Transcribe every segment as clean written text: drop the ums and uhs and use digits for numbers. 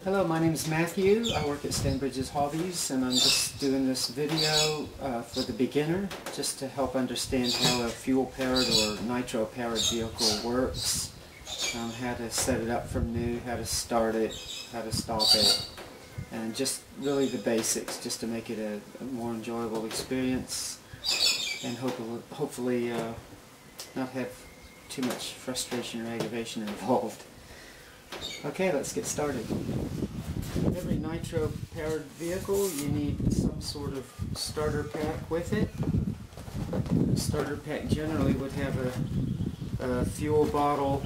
Hello, my name is Matthew. I work at Stanbridge's Hobbies, and I'm just doing this video for the beginner, just to help understand how a fuel-powered or nitro-powered vehicle works, how to set it up from new, how to start it, how to stop it, and just really the basics, just to make it a more enjoyable experience, and hopefully not have too much frustration or aggravation involved. Okay, let's get started. Every nitro-powered vehicle, you need some sort of starter pack with it. The starter pack generally would have a fuel bottle,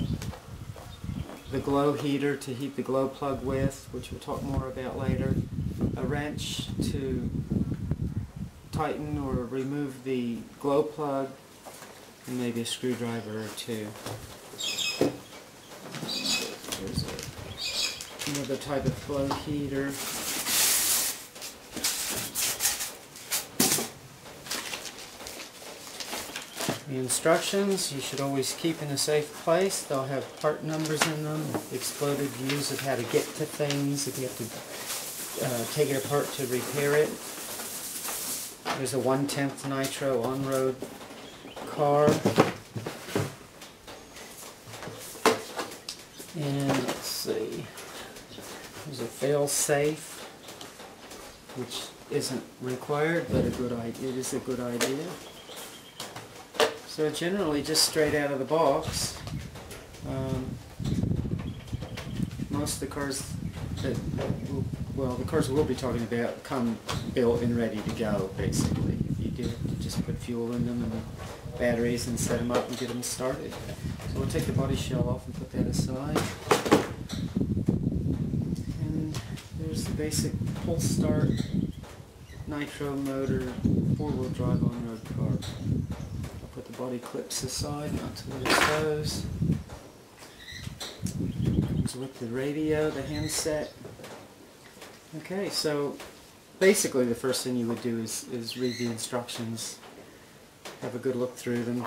the glow heater to heat the glow plug with, which we'll talk more about later, a wrench to tighten or remove the glow plug, and maybe a screwdriver or two. There's another type of glow heater. The instructions you should always keep in a safe place. They'll have part numbers in them, exploded views of how to get to things if you have to take it apart to repair it. There's a 1/10 nitro on-road car. And let's see, there's a failsafe, which isn't required, but it is a good idea. So generally, just straight out of the box, most of the cars the cars we'll be talking about come built and ready to go, basically. You do have to just put fuel in them and the batteries and set them up and get them started. So we'll take the body shell off and put that aside. And there's the basic pull start nitro motor 4-wheel drive on-road car. I'll put the body clips aside, not to let it expose. Comes with the radio, the handset. Okay, so basically the first thing you would do is read the instructions, have a good look through them,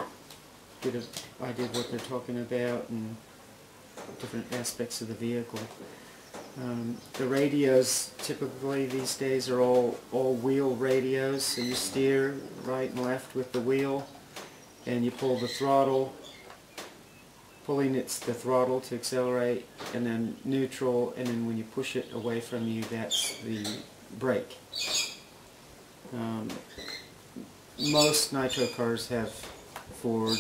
get an idea of what they're talking about and different aspects of the vehicle. The radios typically these days are all wheel radios, so you steer right and left with the wheel and you pull the throttle. Pulling it's the throttle to accelerate, and then neutral, and then when you push it away from you, that's the brake. Most nitro cars have forward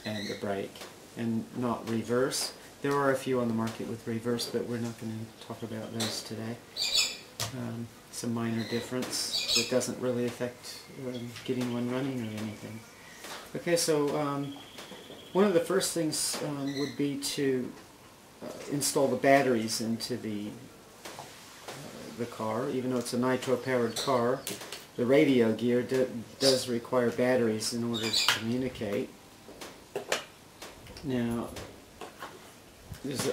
and a brake, and not reverse. There are a few on the market with reverse, but we're not going to talk about those today. It's a minor difference that doesn't really affect getting one running or anything. Okay, so one of the first things would be to install the batteries into the car. Even though it's a nitro-powered car, the radio gear does require batteries in order to communicate. Now, there's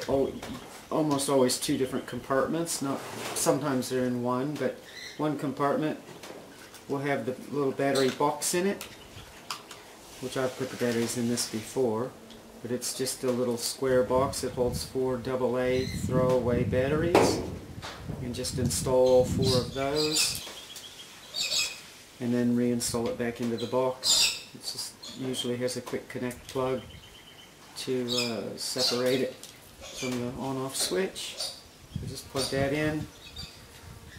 almost always two different compartments. Sometimes they're in one, but one compartment will have the little battery box in it, which I've put the batteries in this before, but it's just a little square box that holds 4 AA throwaway batteries. You can just install all 4 of those and then reinstall it back into the box. It just usually has a quick connect plug to separate it from the on-off switch. So just plug that in,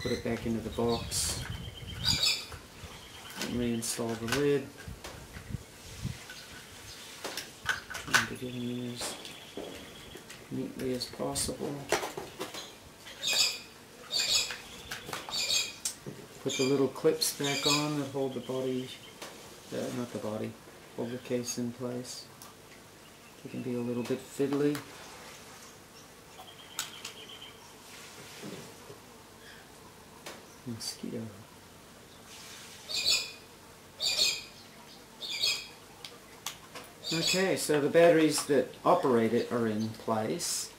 put it back into the box, and reinstall the lid. Trying to get in as neatly as possible. Put the little clips back on that hold the body, not the body, hold the case in place. It can be a little bit fiddly. Mosquito. Okay, so the batteries that operate it are in place.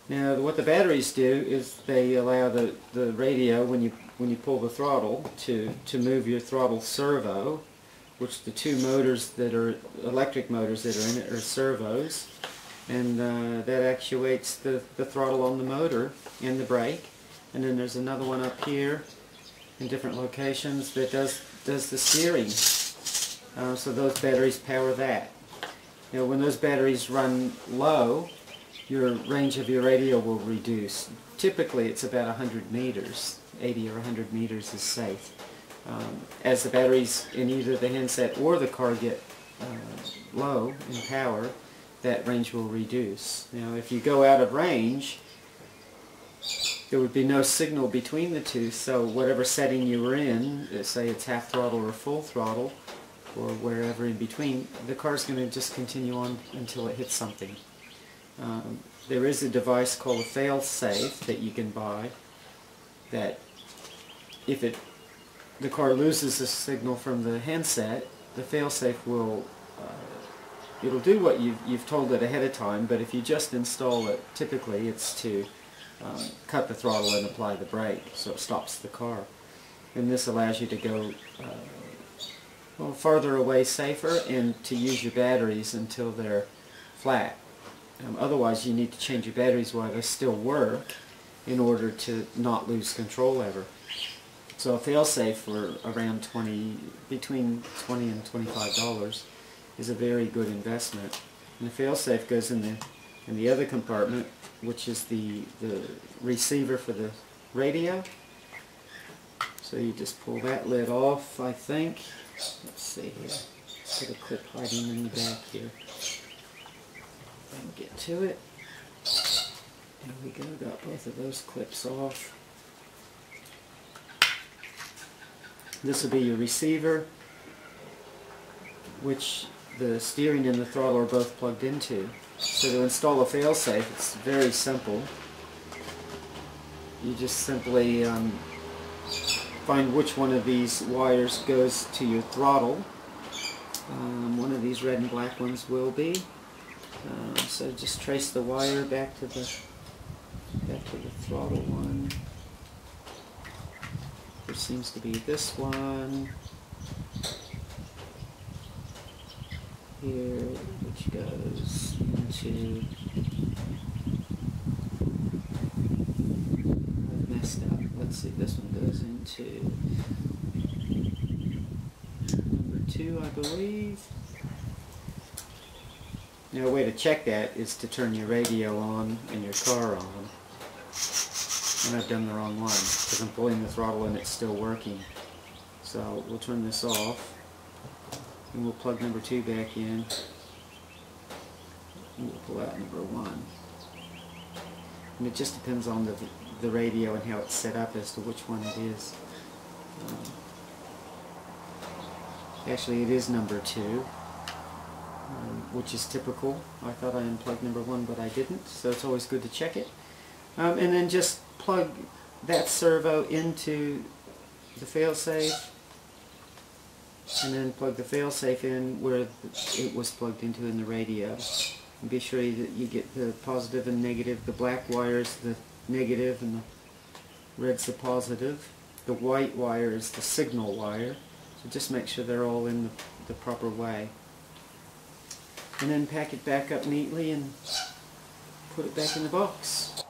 Now, what the batteries do is they allow the radio, when you pull the throttle, to move your throttle servo, which the two motors that are electric motors that are in it are servos. and that actuates the throttle on the motor and the brake. And then there's another one up here in different locations that does the steering. So those batteries power that. You know, when those batteries run low, your range of your radio will reduce. Typically it's about 100 meters. 80 or 100 meters is safe. As the batteries in either the handset or the car get low in power, that range will reduce. Now if you go out of range, there would be no signal between the two, so whatever setting you were in, say it's half throttle or full throttle, or wherever in between, the car's going to just continue on until it hits something. There is a device called a failsafe that you can buy that if the car loses a signal from the handset, the failsafe will it'll do what you've told it ahead of time, but if you just install it, typically it's to cut the throttle and apply the brake, so it stops the car. And this allows you to go well, farther away safer, and to use your batteries until they're flat. Otherwise you need to change your batteries while they still work in order to not lose control ever. So a failsafe for around between $20 and $25 is a very good investment. And the failsafe goes in the other compartment, which is the receiver for the radio. So you just pull that lid off, I think. Let's see here. Got a clip hiding in the back here. And get to it. There we go, got both of those clips off. This will be your receiver, which the steering and the throttle are both plugged into. So to install a failsafe, it's very simple. You just simply find which one of these wires goes to your throttle. One of these red and black ones will be. So just trace the wire back to the throttle one. There seems to be this one here, which goes into, I've messed up. Let's see, this one goes into number 2, I believe. Now a way to check that is to turn your radio on and your car on. And I've done the wrong one because I'm pulling the throttle and it's still working. So we'll turn this off and we'll plug number 2 back in. And we'll pull out number 1. And it just depends on the radio and how it's set up as to which one it is. Actually it is number 2, which is typical. I thought I unplugged number 1 but I didn't, so it's always good to check it. And then just plug that servo into the failsafe, and then plug the failsafe in where it was plugged into in the radio. And be sure that you get the positive and negative. The black wire is the negative and the red's the positive. The white wire is the signal wire. So just make sure they're all in the proper way. And then pack it back up neatly and put it back in the box.